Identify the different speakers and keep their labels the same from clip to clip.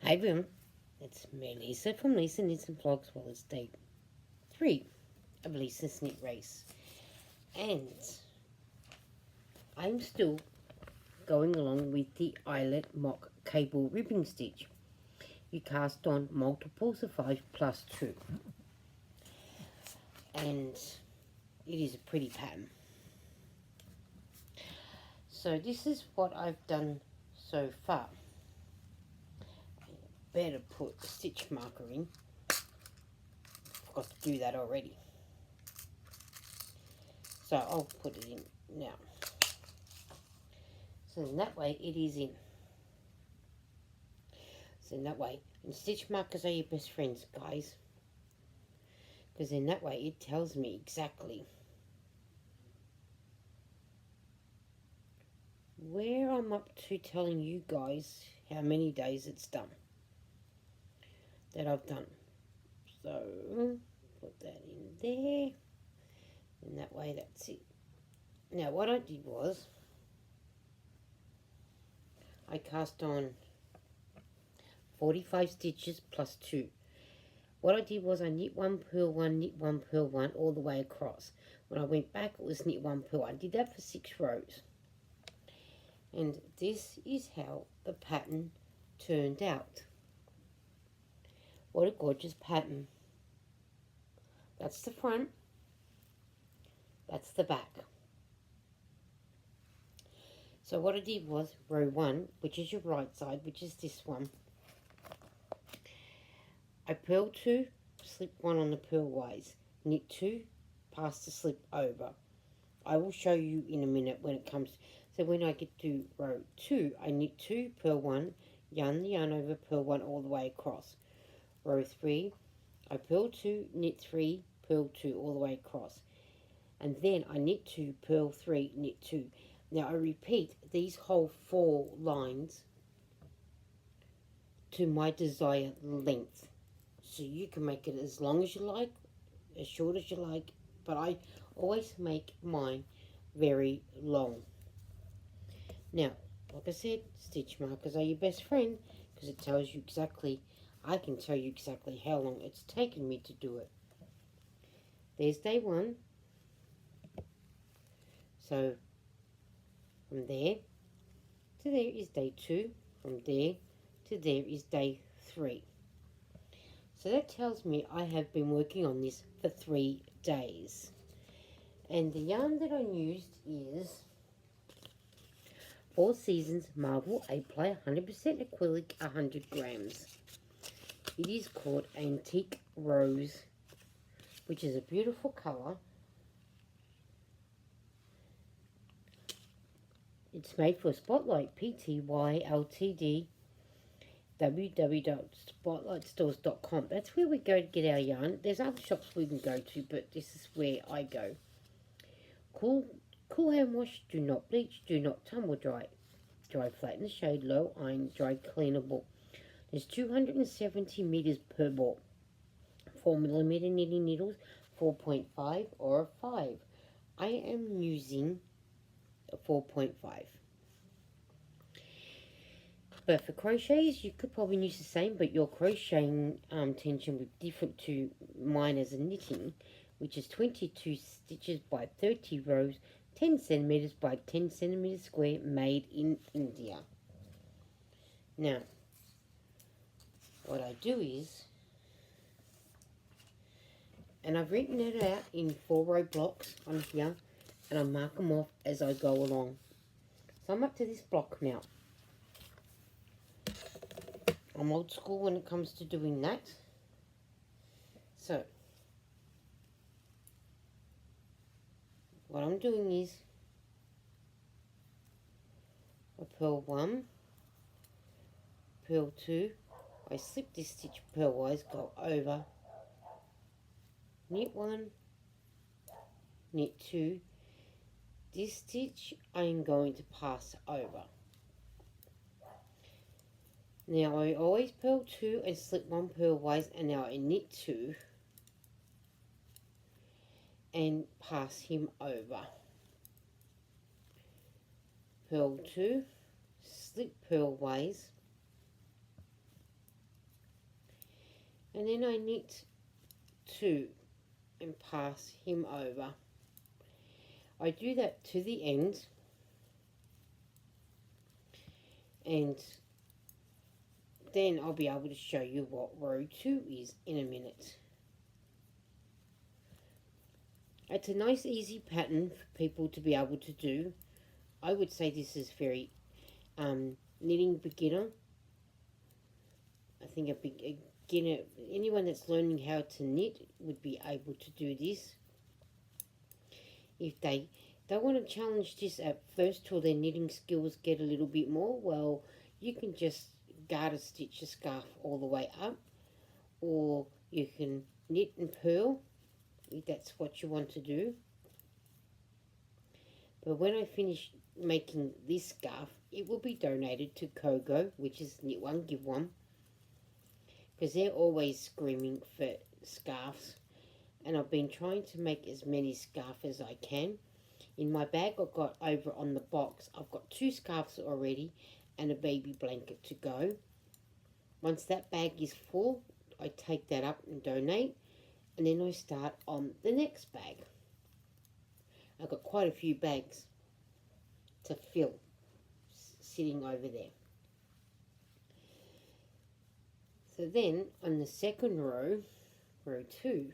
Speaker 1: Hi everyone, it's me Lisa from Lisa Knits and Vlogs. Well, it's day 3 of Lisa's Knit Race, and I'm still going along with the Garter Mock cable ribbon stitch. You cast on multiples of 5 plus 2, and it is a pretty pattern. So this is what I've done so far. Better put a stitch marker in. Forgot to do that already. So I'll put it in now. So in that way it is in. So in that way, and stitch markers are your best friends, guys. Because in that way it tells me exactly where I'm up to, telling you guys how many days it's done. That I've done. So put that in there. And that way that's it. Now what I did was I cast on 45 stitches plus 2. What I did was I knit 1, purl 1, knit 1, purl 1 all the way across. When I went back it was knit 1, purl. I did that for 6 rows. And this is how the pattern turned out. What a gorgeous pattern. That's the front. That's the back. So what I did was row 1, which is your right side, which is this one. I purl 2, slip 1 on the purlways, knit 2, pass the slip over. I will show you in a minute when it comes. So when I get to row 2, I knit 2, purl 1, yarn the yarn over, purl 1 all the way across. Row 3, I purl 2, knit 3, purl 2 all the way across. And then I knit 2, purl 3, knit 2. Now I repeat these whole 4 lines to my desired length. So you can make it as long as you like, as short as you like, but I always make mine very long. Now, like I said, stitch markers are your best friend because it tells you exactly, I can tell you exactly how long it's taken me to do it. There's day 1. So from there to there is day 2. From there to there is day 3. So that tells me I have been working on this for 3 days. And the yarn that I used is Four Seasons Marble 8-ply 100% acrylic 100 grams. It is called Antique Rose, which is a beautiful colour. It's made for Spotlight Pty Ltd. www.spotlightstores.com. That's where we go to get our yarn. There's other shops we can go to, but this is where I go. Cool hand wash, do not bleach, do not tumble dry. Dry flat in the shade, low iron, dry cleanable. There's 270 meters per ball. 4mm knitting needles, 4.5 or a 5. I am using a 4.5. But for crochets, you could probably use the same, but your crocheting tension would be different to mine as a knitting, which is 22 stitches by 30 rows, 10 centimeters by 10 centimeters square, made in India. Now, what I do is, and I've written it out in 4-row blocks on here, and I mark them off as I go along. So I'm up to this block now. I'm old school when it comes to doing that. So, what I'm doing is, I purl 1, purl 2, I slip this stitch purlwise, go over, knit 1, knit 2. This stitch I'm going to pass over. Now I always purl 2 and slip 1 purlwise, and now I knit 2 and pass him over. Purl 2, slip purlwise, and then I knit 2 and pass him over. I do that to the end, and then I'll be able to show you what row 2 is in a minute. It's a nice easy pattern for people to be able to do. I would say this is very knitting beginner. I think a beginner, anyone that's learning how to knit would be able to do this. If they want to challenge this at first till their knitting skills get a little bit more, well, you can just garter stitch a scarf all the way up, or you can knit and purl if that's what you want to do. But when I finish making this scarf, it will be donated to Kogo, which is Knit One Give One, because they're always screaming for scarves, and I've been trying to make as many scarves as I can. In my bag I've got over on the box, I've got 2 scarves already and a baby blanket to go. Once that bag is full, I take that up and donate, and then I start on the next bag. I've got quite a few bags to fill sitting over there. So then on the second row, row 2,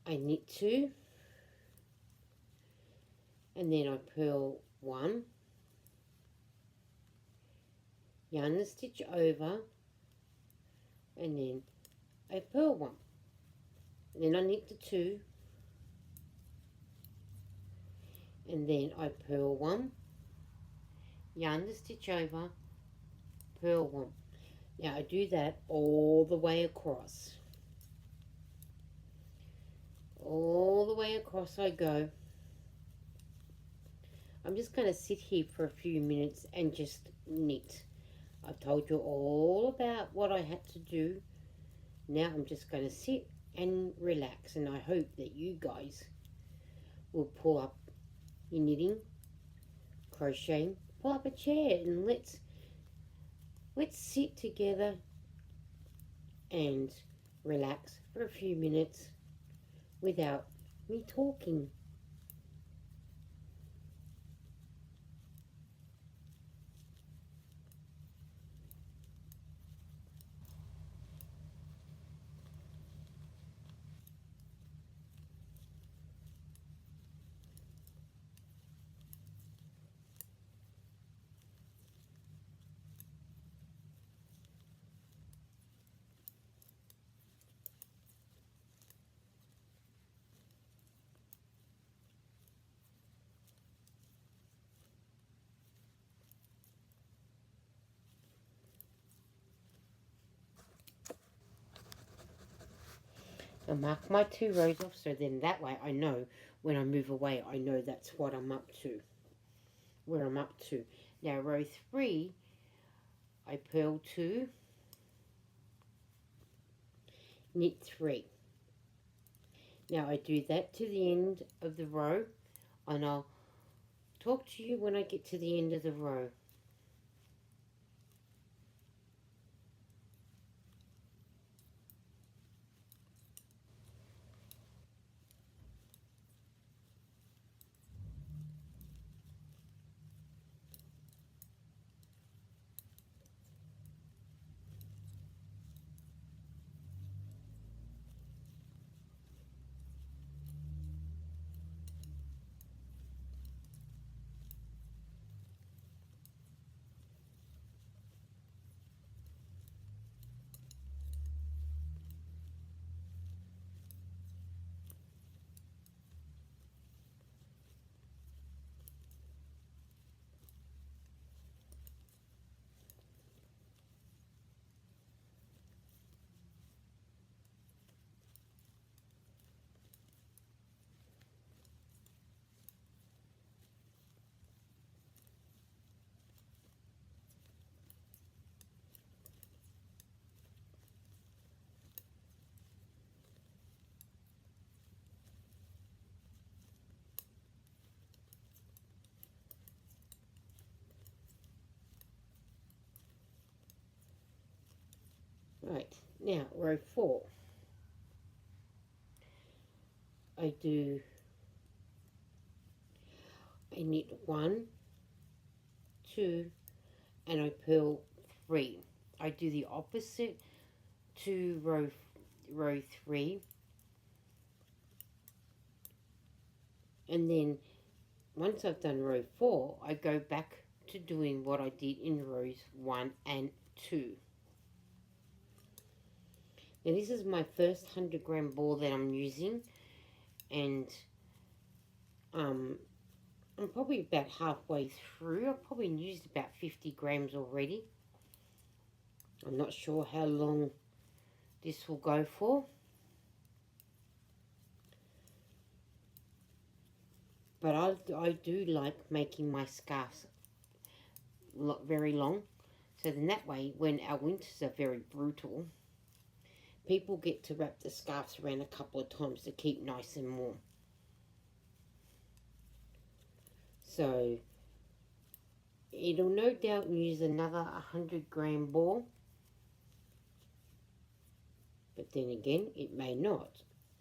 Speaker 1: I knit 2, and then I purl 1, yarn the stitch over, and then I purl 1, and then I knit the 2, and then I purl 1, yarn the stitch over, purl 1. Now I do that all the way across. All the way across I go. I'm just going to sit here for a few minutes and just knit. I've told you all about what I had to do. Now I'm just going to sit and relax, and I hope that you guys will pull up your knitting, crocheting, pull up a chair, and let's sit together and relax for a few minutes without me talking. I mark my 2 rows off, so then that way I know when I move away, I know that's what I'm up to, where I'm up to. Now row 3, I purl 2, knit 3. Now I do that to the end of the row, and I'll talk to you when I get to the end of the row. Right, now row 4. I knit 1, 2, and I purl 3. I do the opposite to row 3, and then once I've done row 4, I go back to doing what I did in rows 1 and 2. Now this is my first 100-gram ball that I'm using, and I'm probably about halfway through. I've probably used about 50 grams already. I'm not sure how long this will go for. But I do like making my scarves very long. So then that way, when our winters are very brutal, people get to wrap the scarves around a couple of times to keep nice and warm. So it'll no doubt use another 100-gram ball. But then again, it may not.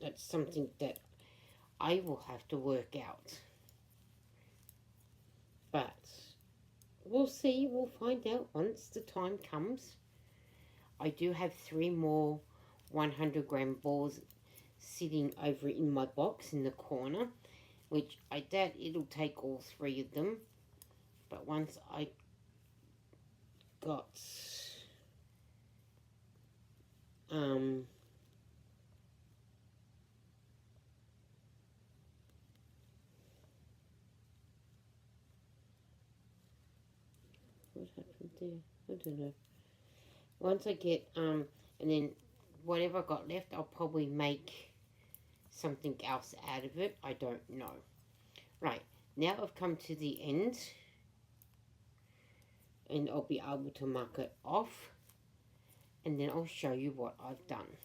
Speaker 1: That's something that I will have to work out. But we'll see. We'll find out once the time comes. I do have 3 more 100-gram balls sitting over in my box in the corner, which I doubt it'll take all 3 of them. But once I got what happened there? I don't know. Once I get and then whatever I got left, I'll probably make something else out of it. I don't know. Right, now I've come to the end, and I'll be able to mark it off, and then I'll show you what I've done.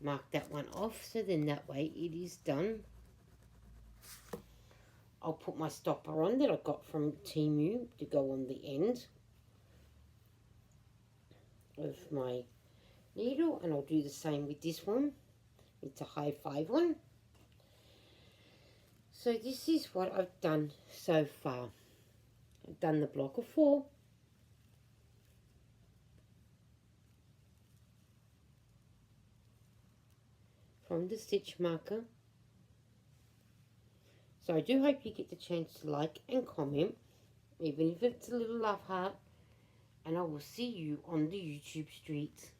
Speaker 1: Mark that one off, so then that way it is done. I'll put my stopper on that I got from Temu to go on the end of my needle, and I'll do the same with this one. It's a high 5 one. So this is what I've done so far. I've done the block of 4. From the stitch marker. So I do hope you get the chance to like and comment, even if it's a little love heart, and I will see you on the YouTube streets.